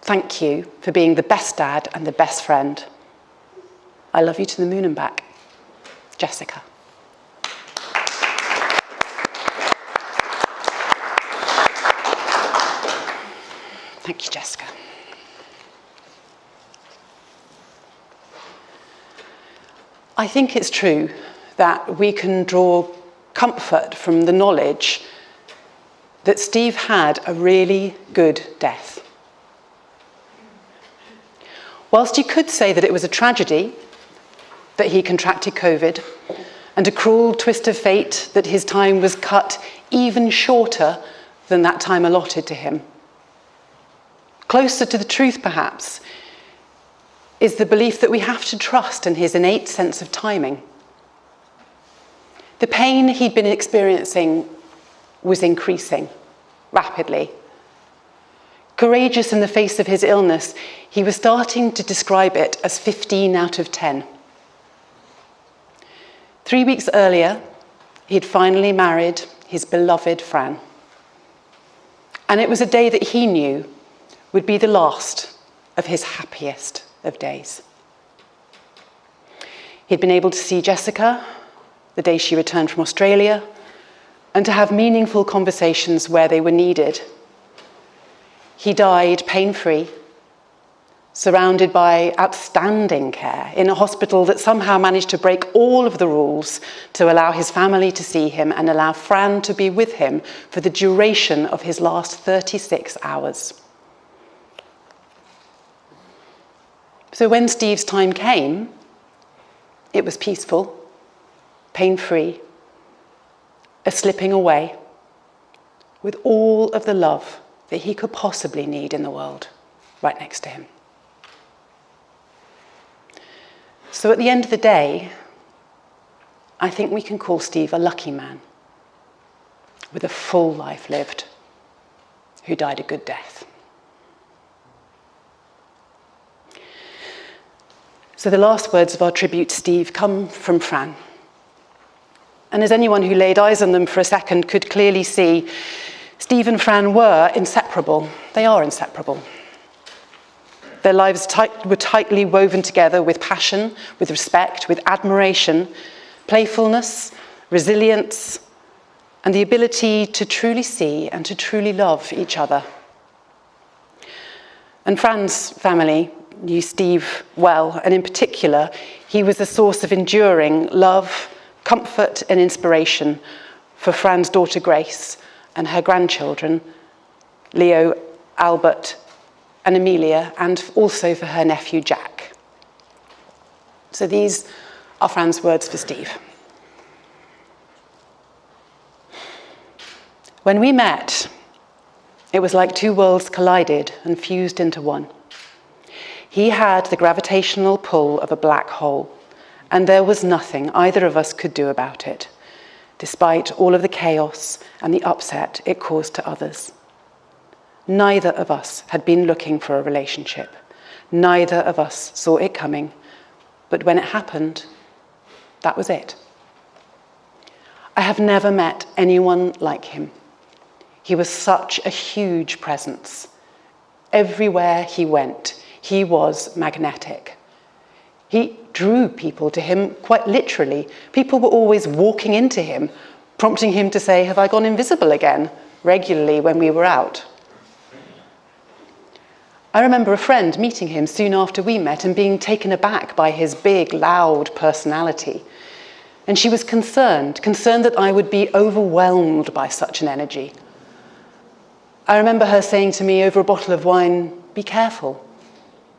Thank you for being the best dad and the best friend. I love you to the moon and back. Jessica. Thank you, Jessica. I think it's true that we can draw comfort from the knowledge that Steve had a really good death. Whilst you could say that it was a tragedy that he contracted COVID and a cruel twist of fate that his time was cut even shorter than that time allotted to him, closer to the truth perhaps is the belief that we have to trust in his innate sense of timing. The pain he'd been experiencing was increasing rapidly. Courageous in the face of his illness, he was starting to describe it as 15 out of 10. 3 weeks earlier, he'd finally married his beloved Fran. And it was a day that he knew would be the last of his happiest of days. He'd been able to see Jessica the day she returned from Australia and to have meaningful conversations where they were needed. He died pain-free, surrounded by outstanding care in a hospital that somehow managed to break all of the rules to allow his family to see him and allow Fran to be with him for the duration of his last 36 hours. So when Steve's time came, it was peaceful, pain-free, a slipping away with all of the love that he could possibly need in the world right next to him. So at the end of the day, I think we can call Steve a lucky man with a full life lived who died a good death. So the last words of our tribute to Steve come from Fran. And as anyone who laid eyes on them for a second could clearly see, Steve and Fran were inseparable. They are inseparable. Their lives were tightly woven together with passion, with respect, with admiration, playfulness, resilience, and the ability to truly see and to truly love each other. And Fran's family knew Steve well, and in particular, he was a source of enduring love, comfort, and inspiration for Fran's daughter Grace and her grandchildren, Leo, Albert, and Amelia, and also for her nephew Jack. So these are Fran's words for Steve. When we met, it was like two worlds collided and fused into one. He had the gravitational pull of a black hole, and there was nothing either of us could do about it, despite all of the chaos and the upset it caused to others. Neither of us had been looking for a relationship. Neither of us saw it coming, but when it happened, that was it. I have never met anyone like him. He was such a huge presence. Everywhere he went, he was magnetic. He drew people to him quite literally. People were always walking into him, prompting him to say, "Have I gone invisible again?" regularly when we were out. I remember a friend meeting him soon after we met and being taken aback by his big, loud personality. And she was concerned that I would be overwhelmed by such an energy. I remember her saying to me over a bottle of wine, "Be careful,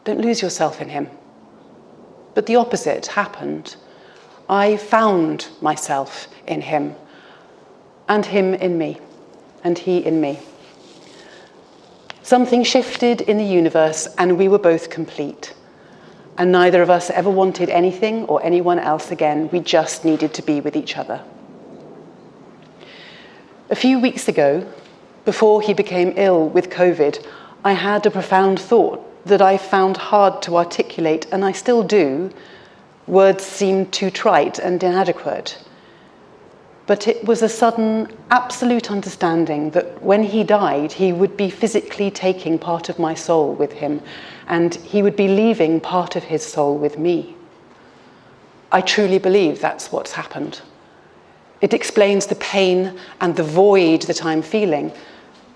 don't lose yourself in him." But the opposite happened. I found myself in him, and him in me, and he in me. Something shifted in the universe, and we were both complete. And neither of us ever wanted anything or anyone else again. We just needed to be with each other. A few weeks ago, before he became ill with COVID, I had a profound thought that I found hard to articulate, and I still do. Words seemed too trite and inadequate. But it was a sudden, absolute understanding that when he died, he would be physically taking part of my soul with him, and he would be leaving part of his soul with me. I truly believe that's what's happened. It explains the pain and the void that I'm feeling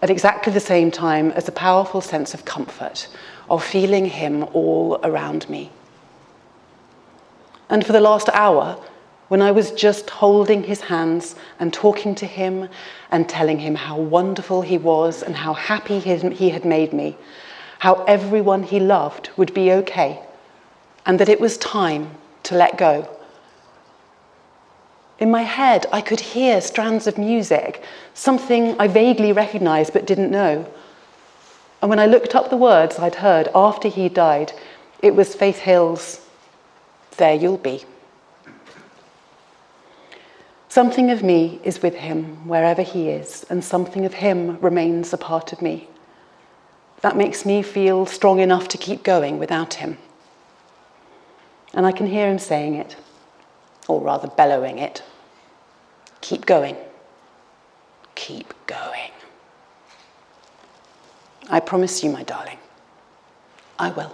at exactly the same time as a powerful sense of comfort, of feeling him all around me. And for the last hour, when I was just holding his hands and talking to him and telling him how wonderful he was and how happy he had made me, how everyone he loved would be okay, and that it was time to let go. In my head, I could hear strands of music, something I vaguely recognized but didn't know. And when I looked up the words I'd heard after he died, it was Faith Hill's "There You'll Be." Something of me is with him wherever he is, and something of him remains a part of me. That makes me feel strong enough to keep going without him. And I can hear him saying it, or rather bellowing it. Keep going. Keep going. I promise you, my darling, I will.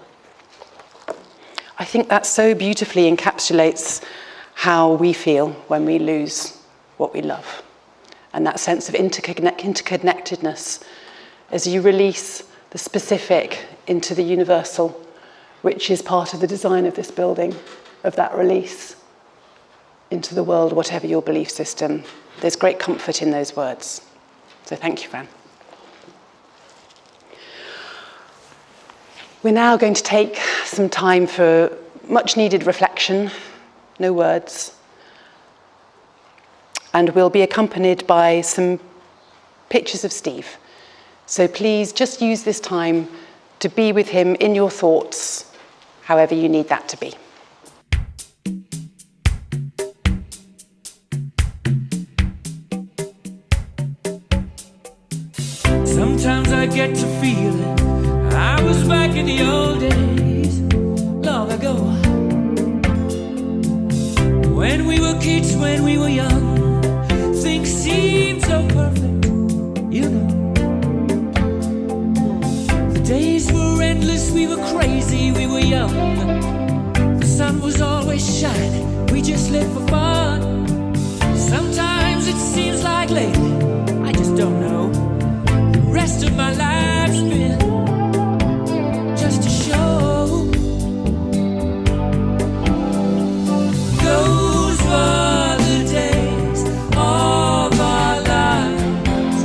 I think that so beautifully encapsulates how we feel when we lose what we love, and that sense of interconnectedness as you release the specific into the universal, which is part of the design of this building, of that release into the world, whatever your belief system. There's great comfort in those words. So thank you, Fran. We're now going to take some time for much needed reflection, no words, and we'll be accompanied by some pictures of Steve. So please just use this time to be with him in your thoughts, however you need that to be. Sometimes I get to feeling I was back in the old days, long ago, when we were kids, when we were young. Things seemed so perfect, you know. The days were endless, we were crazy, we were young. The sun was always shining, we just lived for fun. Sometimes it seems like lately, I just don't know, the rest of my life's been just a show. Those were the days of our lives.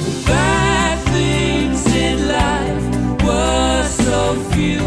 The bad things in life were so few.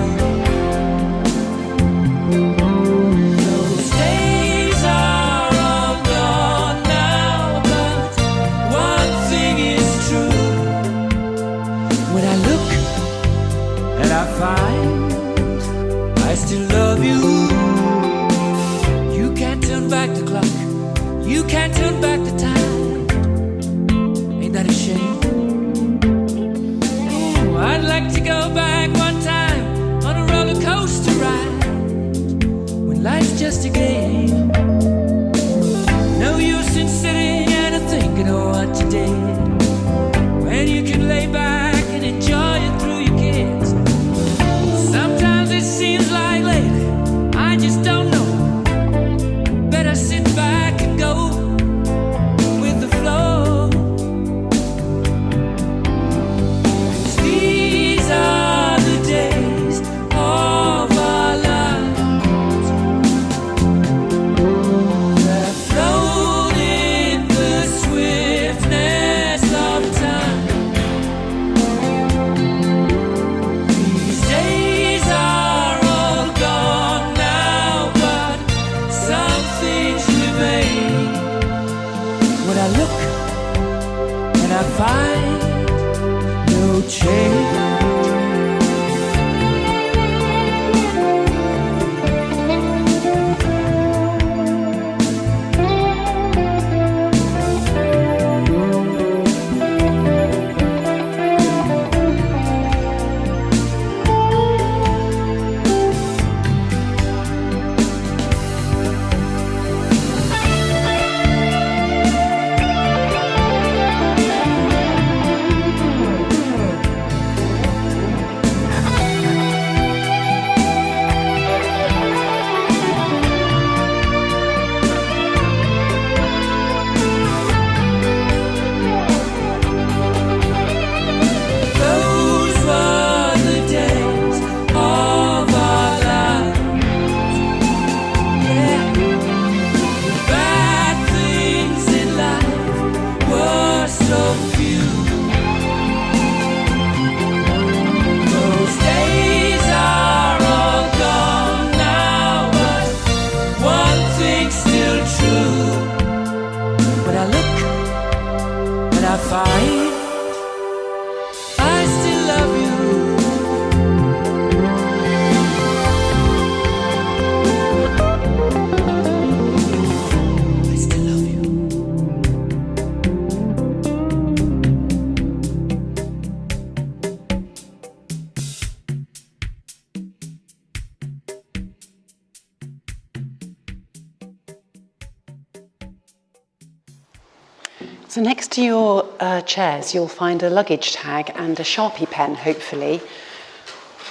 So next to your chairs, you'll find a luggage tag and a Sharpie pen, hopefully.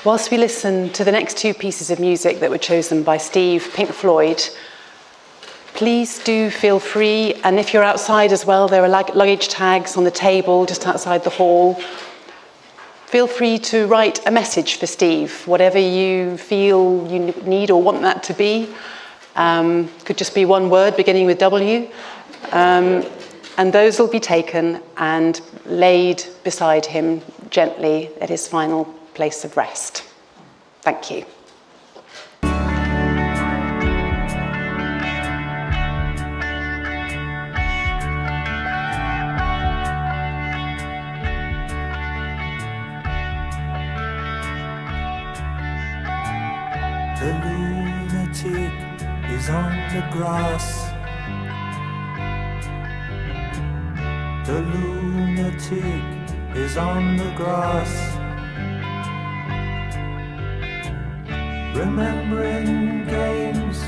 Whilst we listen to the next two pieces of music that were chosen by Steve, Pink Floyd, please do feel free, and if you're outside as well, there are luggage tags on the table just outside the hall. Feel free to write a message for Steve, whatever you feel you need or want that to be. Could just be one word beginning with W. And those will be taken and laid beside him gently at his final place of rest. Thank you. The lunatic is on the grass. The lunatic is on the grass, remembering games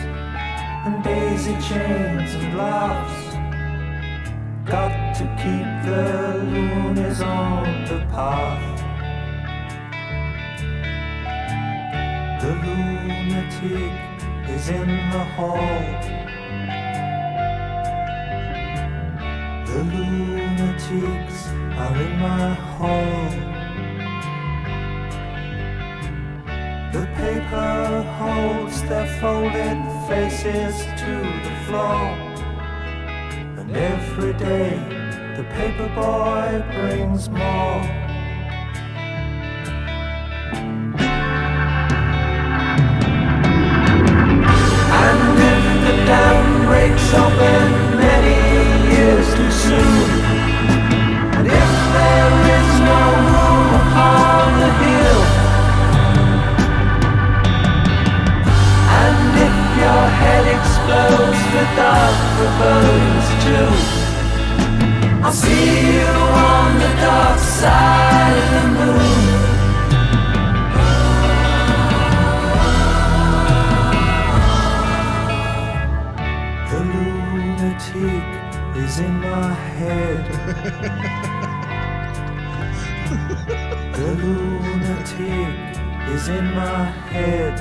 and daisy chains and laughs. Got to keep the loonies on the path. The lunatic is in the hall. The lunatics are in my hall. The paper holds their folded faces to the floor, and every day the paper boy brings more. And if the dam breaks open many years too soon, and if there is no room upon the hill, and if your head explodes with dark forebodings too, I'll see you on the dark side of the moon. The lunatic is in my head. The lunatic is in my head.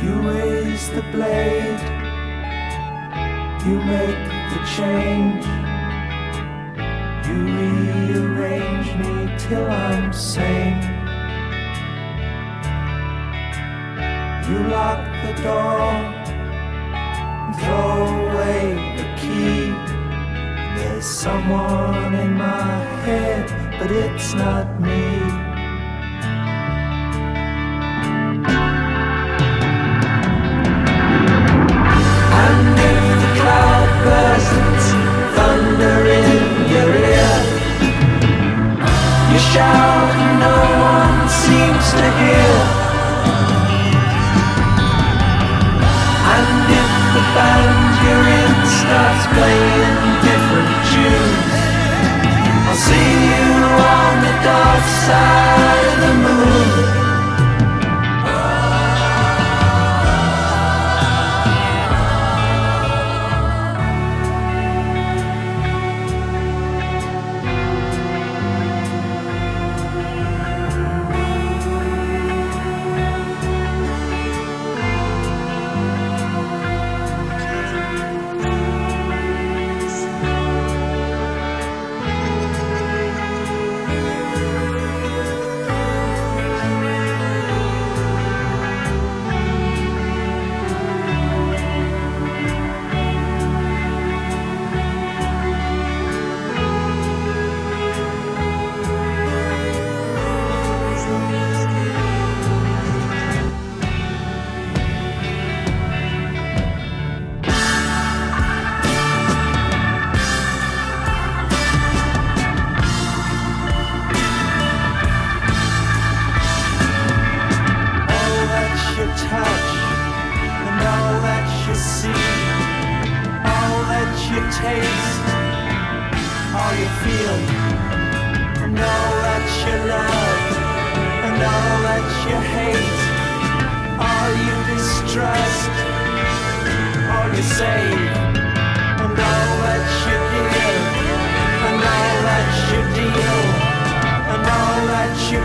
You raise the blade, you make the change, you rearrange me till I'm sane. You lock the door and throw away the key. There's someone in my head, but it's not me. And if the cloud bursts, thunder in your ear, you shout and no one seems to hear. And if the band you're in starts playing different tunes, I'll see you on the dark side of the moon. Taste all you feel, and all that you love, and all that you hate, all you distrust, all you save,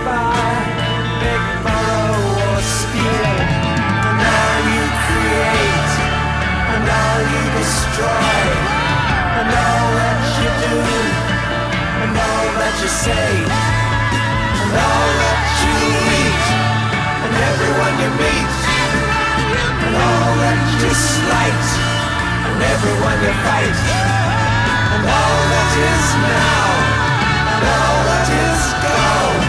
by, beg, borrow, or steal. And all you create, and all you destroy, and all that you do, and all that you say, and all that you eat, and everyone you meet, and all that you slight, and everyone you fight, and all that is now, and all that is gone,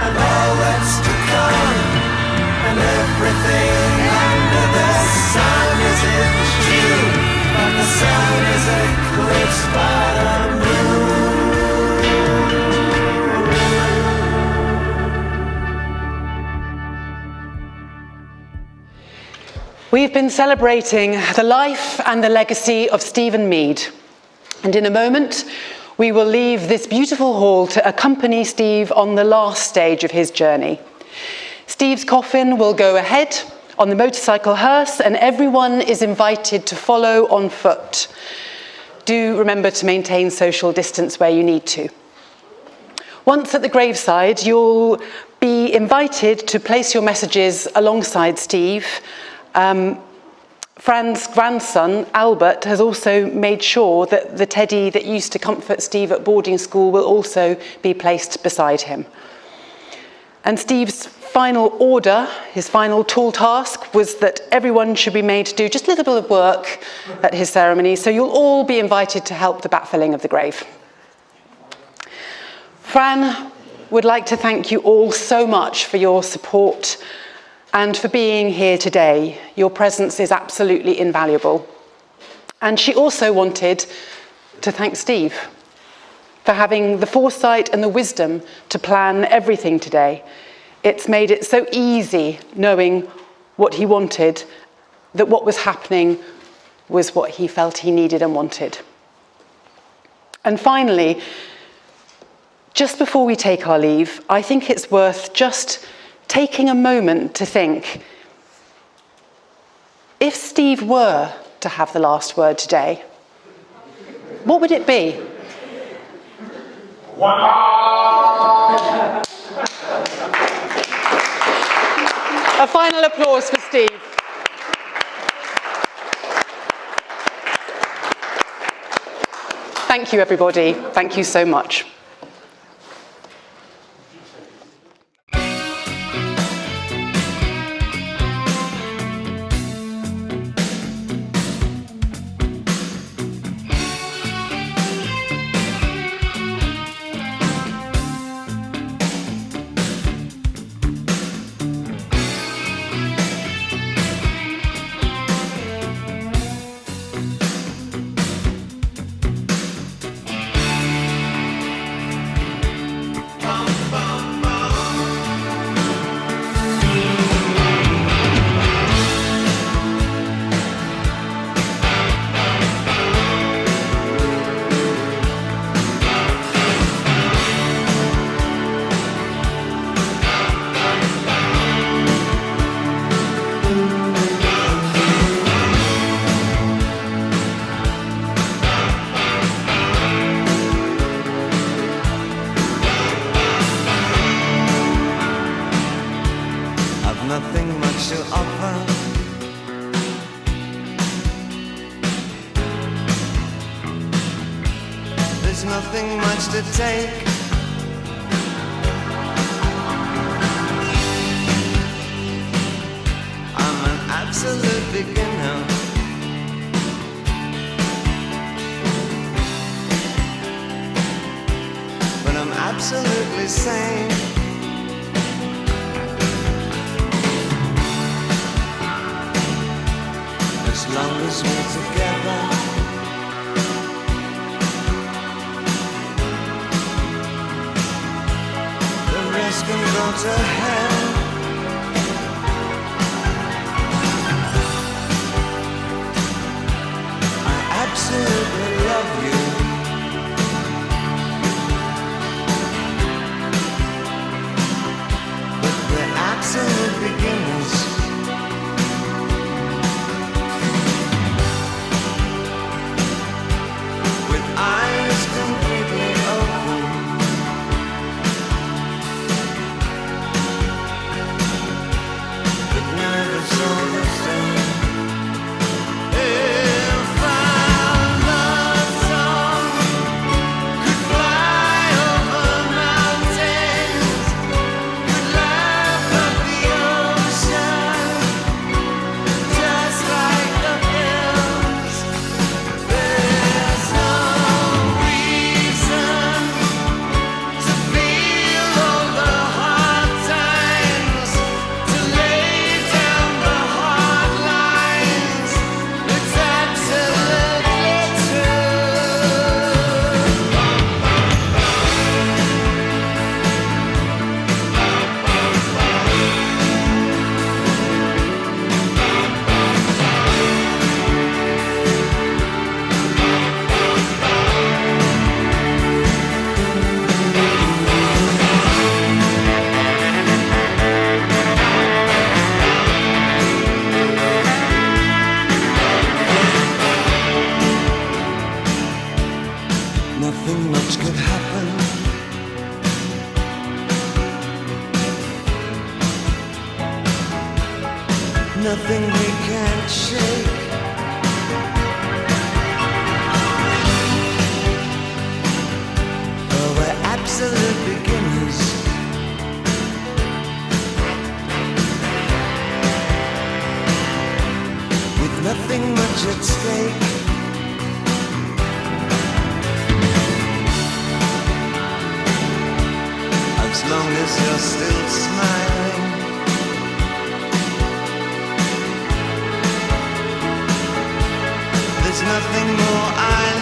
and all that's to come, and everything under the sun is in June, but the sun is eclipsed by the moon. We've been celebrating the life and the legacy of Stephen Mead. And in a moment, we will leave this beautiful hall to accompany Steve on the last stage of his journey. Steve's coffin will go ahead on the motorcycle hearse, and everyone is invited to follow on foot. Do remember to maintain social distance where you need to. Once at the graveside, you'll be invited to place your messages alongside Steve. Fran's grandson, Albert, has also made sure that the teddy that used to comfort Steve at boarding school will also be placed beside him. And Steve's final order, his final tall task, was that everyone should be made to do just a little bit of work at his ceremony, so you'll all be invited to help the backfilling of the grave. Fran would like to thank you all so much for your support and for being here today. Your presence is absolutely invaluable. And she also wanted to thank Steve for having the foresight and the wisdom to plan everything today. It's made it so easy knowing what he wanted, that what was happening was what he felt he needed and wanted. And finally, just before we take our leave, I think it's worth just taking a moment to think, if Steve were to have the last word today, what would it be? Wow! A final applause for Steve. Thank you, everybody. Thank you so much. There's nothing much to take. I'm an absolute beginner. But I'm absolutely sane. As long as we're together, the rest can go to hell. I absolutely love you. But we're absolute beginners. Eyes completely open, can't shake. Oh, we're absolute beginners. With nothing much at stake. As long as you're still smiling, there's nothing more I